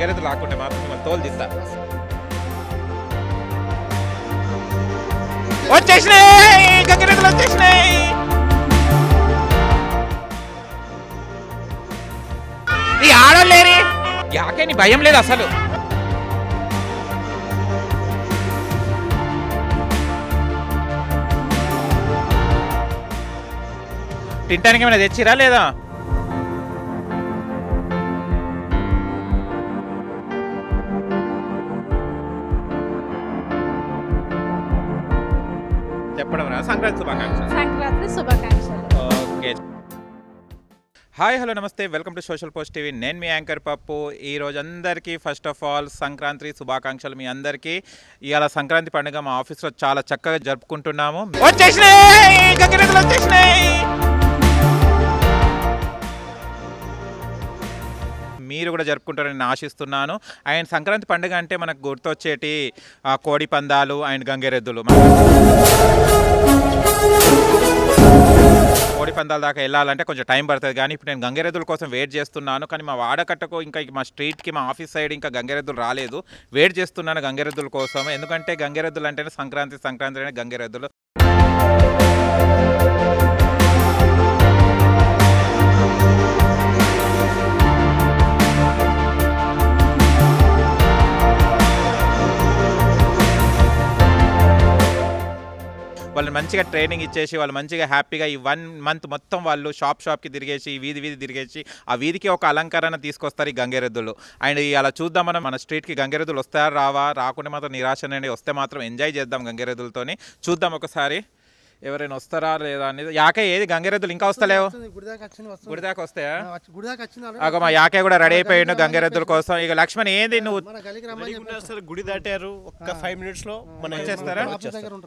గంగరెద్దులు రాకుంటే మాత్రం మిమ్మల్ని తోలు తీస్తా. వచ్చేసినాయి గంగరెద్దులు వచ్చేసినాయి. ఈ ఆడలేరి యాకే నీ భయం లేదు అసలు. తింటానికి ఏమైనా తెచ్చిరా లేదా? చెప్పడం రా. సంక్రాంతి శుభాకాంక్షలు. ఓకే. హాయ్ హలో నమస్తే, welcome to social post TV. నేను మీ యాంకర్ పప్పు. ఈరోజు అందరికీ ఫస్ట్ ఆఫ్ ఆల్ సంక్రాంతి శుభాకాంక్షలు మీ అందరికీ. ఇవాళ సంక్రాంతి పండుగ మా ఆఫీస్లో చాలా చక్కగా జరుపుకుంటున్నాము. వచ్చేసినాయి గంగరెద్దులు వచ్చేసినాయి. మీరు కూడా జరుపుకుంటారని నేను ఆశిస్తున్నాను. అండ్ సంక్రాంతి పండుగ అంటే మనకు గుర్తొచ్చేటి కోడి పందాలు అండ్ గంగరెద్దులు. కోడి పందాల దాకా వెళ్ళాలంటే కొంచెం టైం పడుతుంది, కానీ ఇప్పుడు నేను గంగరెద్దుల కోసం వెయిట్ చేస్తున్నాను. కానీ మా వాడకట్టకు ఇంకా మా స్ట్రీట్కి మా ఆఫీస్ సైడ్ ఇంకా గంగరెద్దులు రాలేదు. వెయిట్ చేస్తున్నాను గంగరెద్దుల కోసం. ఎందుకంటే గంగరెద్దులు అంటేనే సంక్రాంతి అంటే గంగరెద్దులు. వాళ్ళు మంచిగా ట్రైనింగ్ ఇచ్చేసి వాళ్ళు మంచిగా హ్యాపీగా ఈ 1 మంత్ మొత్తం వాళ్ళు షాప్కి తిరిగేసి వీధి తిరిగేసి ఆ వీధికి ఒక అలంకరణ తీసుకొస్తారు ఈ గంగరెద్దులు. అండ్ అలా చూద్దాం మనం మన స్ట్రీట్కి గంగరెద్దులు వస్తారా రావా, రాకుండా మాత్రం నిరాశనే, వస్తే మాత్రం ఎంజాయ్ చేద్దాం గంగరెద్దులతోని. చూద్దాం ఒకసారి ఎవరైనా వస్తారా లేదా అనేది. యాకే ఏది గంగరెద్దులు ఇంకా వస్తలేవు? గుడిదాకా వస్తాయా? అగో మా యాకే కూడా రెడీ అయిపోయిండు గంగరెద్దుల కోసం. ఇక లక్ష్మణ్ ఏంది నువ్వు గుడి దాటారు, ఒక్క 5 minutes లో మనం చేస్తారా?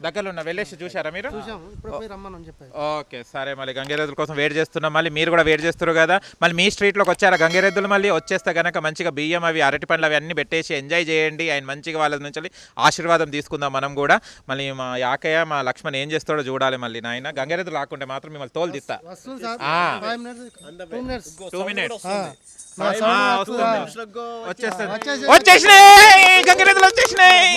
దగ్గరలో ఉన్న వెళ్ళేసి చూసారా మీరు? ఓకే సరే, మళ్ళీ గంగరెద్దుల కోసం వెయిట్ చేస్తున్నాం. మళ్ళీ మీరు కూడా వెయిట్ చేస్తారు కదా. మళ్ళీ మీ స్ట్రీట్లోకి వచ్చారా గంగరెద్దులు? మళ్ళీ వచ్చేస్తే కనుక మంచిగా బియ్యం అవి అరటి పండ్లు అవి అన్ని పెట్టేసి ఎంజాయ్ చేయండి. ఆయన మంచిగా వాళ్ళ నుంచి ఆశీర్వాదం తీసుకుందాం మనం కూడా. మళ్ళీ మా యాకయ్య మా లక్ష్మణ్ ఏం చేస్తాడో చూడాలి. మళ్ళీ నాయన గంగరెద్దులు రాకుంటే మాత్రం మిమ్మల్ని తోలు తీస్తా. 2 minutes వచ్చేసినాయి గంగరెద్దులు వచ్చేసినాయి.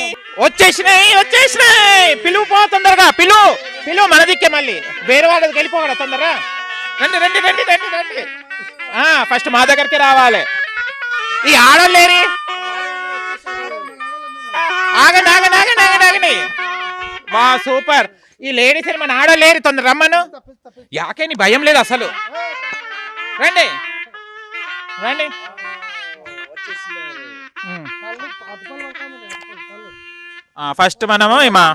పిలువు పో తొందరగా, పిలువు మన దిక్కే. మళ్ళీ వేరే వాళ్ళకి వెళ్ళిపోవాలా తొందరగా. రండి. ఫస్ట్ మా దగ్గరికి రావాలి. ఈ ఆడలేరి ఆగండి. వా సూపర్. ఈ లేడీస్ మన ఆడలేరు, తొందర రమ్మను. యాకే నీ భయం లేదు అసలు. రండి. ఫస్ట్ మనము ఏమా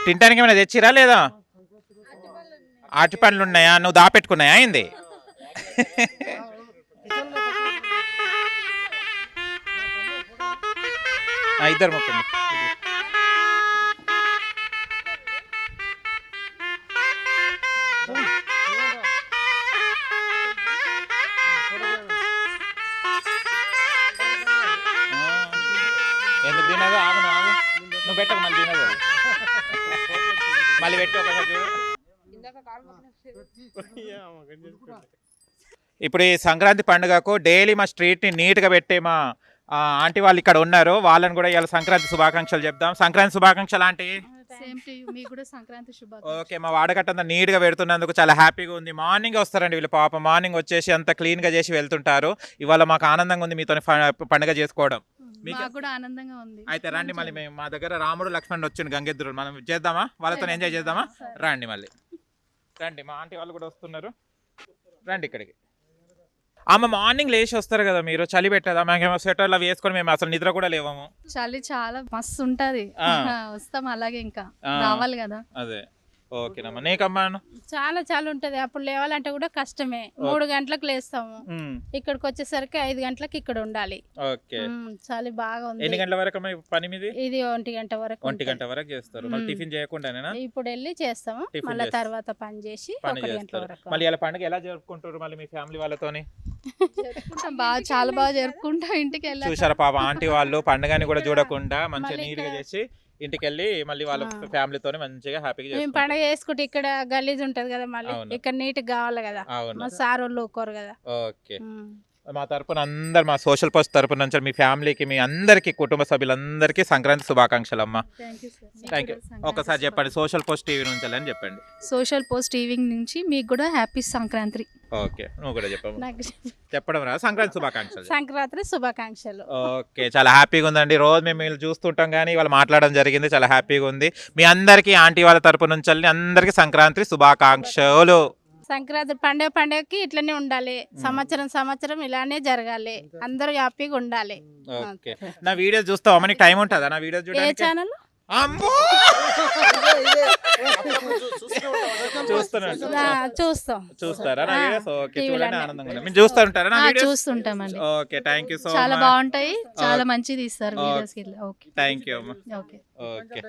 తింటానికి ఏమైనా తెచ్చిరా లేదా? అరటి పండ్లు ఉన్నాయా? నువ్వు దాపెట్టుకున్నాయా ఏంది? ఇద్దరు మొక్కండి. ఎందుకు తినదు? ఆగు నువ్వు పెట్టకు, మళ్ళీ తినదు. మళ్ళీ పెట్టు ఒకసారి. ఇప్పుడు ఈ సంక్రాంతి పండుగకు డైలీ మా స్ట్రీట్ని నీట్గా పెట్టే మా ఆంటీ వాళ్ళు ఇక్కడ ఉన్నారు. వాళ్ళని కూడా ఇవాళ సంక్రాంతి శుభాకాంక్షలు చెప్దాం. సంక్రాంతి శుభాకాంక్షలు ఆంటీ. ఓకే, మా వాడకట్టంతా నీట్గా పెడుతున్నందుకు చాలా హ్యాపీగా ఉంది. మార్నింగ్ వస్తారండి వీళ్ళు, పాప మార్నింగ్ వచ్చేసి అంత క్లీన్గా చేసి వెళ్తుంటారు. ఇవాళ మాకు ఆనందంగా ఉంది మీతో పండుగ చేసుకోవడం. అయితే రండి, మళ్ళీ మేము మా దగ్గర రాముడు లక్ష్మణుడు వచ్చిండు గంగెద్దులు, మనం చేద్దామా? వాళ్ళతో ఎంజాయ్ చేద్దామా? రండి మళ్ళీ రండి. మా ఆంటీ వాళ్ళు కూడా వస్తున్నారు. రండి ఇక్కడికి. మార్నింగ్ లేచి వస్తారు కదా మీరు, చలి పెట్టదా? మేము స్వెటర్లు అవి వేసుకొని మేము అసలు నిద్ర కూడా లేవము. చలి చాలా మస్తు ఉంటది. వస్తాం అలాగే, ఇంకా రావాలి కదా. అదే ఓకేనమ్మా నీకమ్మా చాలా చాలా ఉంటది. అప్పుడు లేవాలంటే కూడా కష్టమే. 3 గంటలకు లేస్తాము. ఇక్కడికి వచ్చేసరికి 5 గంటలకు ఇక్కడ ఉండాలి. ఓకే చలి బాగా ఎన్ని ఉంది. గంటల వరకు అమ్మా ఈ పని మీది? ఇది 1 గంట వరకు 1 గంట ఉంటది. వరకు చేస్తారు. మళ్ళీ మ్మ్. టిఫిన్ చేయకుండానేనా? ఇప్పుడు వెళ్ళి చేస్తాము. టిఫిన్ మళ్ళీ చేస్తారు. తర్వాత పని చేసి పని 1 గంట చేస్తారు. వరకు మళ్ళీ ఇలా పండుగ ఎలా జరుపుకుంటారు మళ్ళీ మీ ఫ్యామిలీ వాళ్ళతోని? బాగా చాలా బాగా జరుపుకుంటాం. ఇంటికి వెళ్ళాక చూసారా పాప ఆంటీ వాళ్ళు పండుగని కూడా చూడకుండా మంచిగా మళ్ళీ నీట్ గా ఇక్కడ- చేసి ఇంటికి వెళ్ళి మళ్ళీ వాళ్ళ ఆ. ఫ్యామిలీతోని మంచిగా హ్యాపీగా మేము చేసుకుంటారు. పండగ చేసుకుంటే ఇక్కడ గలీజ్ ఉంటది కదా, మళ్ళీ అవును. ఇక్కడ నీట్ కావాలి కదా. అవును మా సార్ వాళ్ళు ఊరుకోరు కదా. ఓకే ఉమ్. మా తరపున అందరు మా సోషల్ పోస్ట్ తరపున నుంచి మీ ఫ్యామిలీకి మీ అందరికి కుటుంబ సభ్యులందరికీ సంక్రాంతి శుభాకాంక్షలు అమ్మా. Thank you. ఒకసారి చెప్పండి సోషల్ పోస్ట్ టీవీ నుంచి అని చెప్పండి. సోషల్ పోస్ట్ ఈవినింగ్ నుంచి మీకు కూడా హ్యాపీ సంక్రాంతి. ఓకే నువ్వు కూడా చెప్పమ్మా. నాకు చెప్పడం రా సంక్రాంతి శుభాకాంక్షలు. సంక్రాంతి శుభాకాంక్షలు. ఓకే చాలా హ్యాపీగా ఉందండి. రోజు మేము వీళ్ళు చూస్తుంటాం కానీ వాళ్ళు మాట్లాడడం జరిగింది. చాలా హ్యాపీగా ఉంది. మీ అందరికీ ఆంటీ వాళ్ళ తరపు నుంచి అందరికీ సంక్రాంతి శుభాకాంక్షలు. సంక్రాంతి పండుగకి ఇట్లనే ఉండాలి. సంవత్సరం ఇలానే జరగాలి. అందరూ హ్యాపీగా ఉండాలి. ఓకే నా వీడియోస్ చూస్తావా? నీకు టైం ఉంటుందా నా వీడియోస్ ఏ చూడడానికి? ఛానల్? అమ్మో! చూస్తున్నాను. చూస్తాం. చూస్తారా నా వీడియోస్? ఓకే టీవీలో చూడండి అన్నీ. ఆనందంగా ఉంది. మీరు చూస్తూ ఉంటారా నా వీడియోస్? చూస్తుంటామండి. ఓకే థ్యాంక్ యూ సో చాలా మచ్. బాగుంటాయి. చాలా మంచిది ఇస్తారు వీడియోస్. ఓకే థ్యాంక్ యూ అమ్మా. ఓకే. ఓకే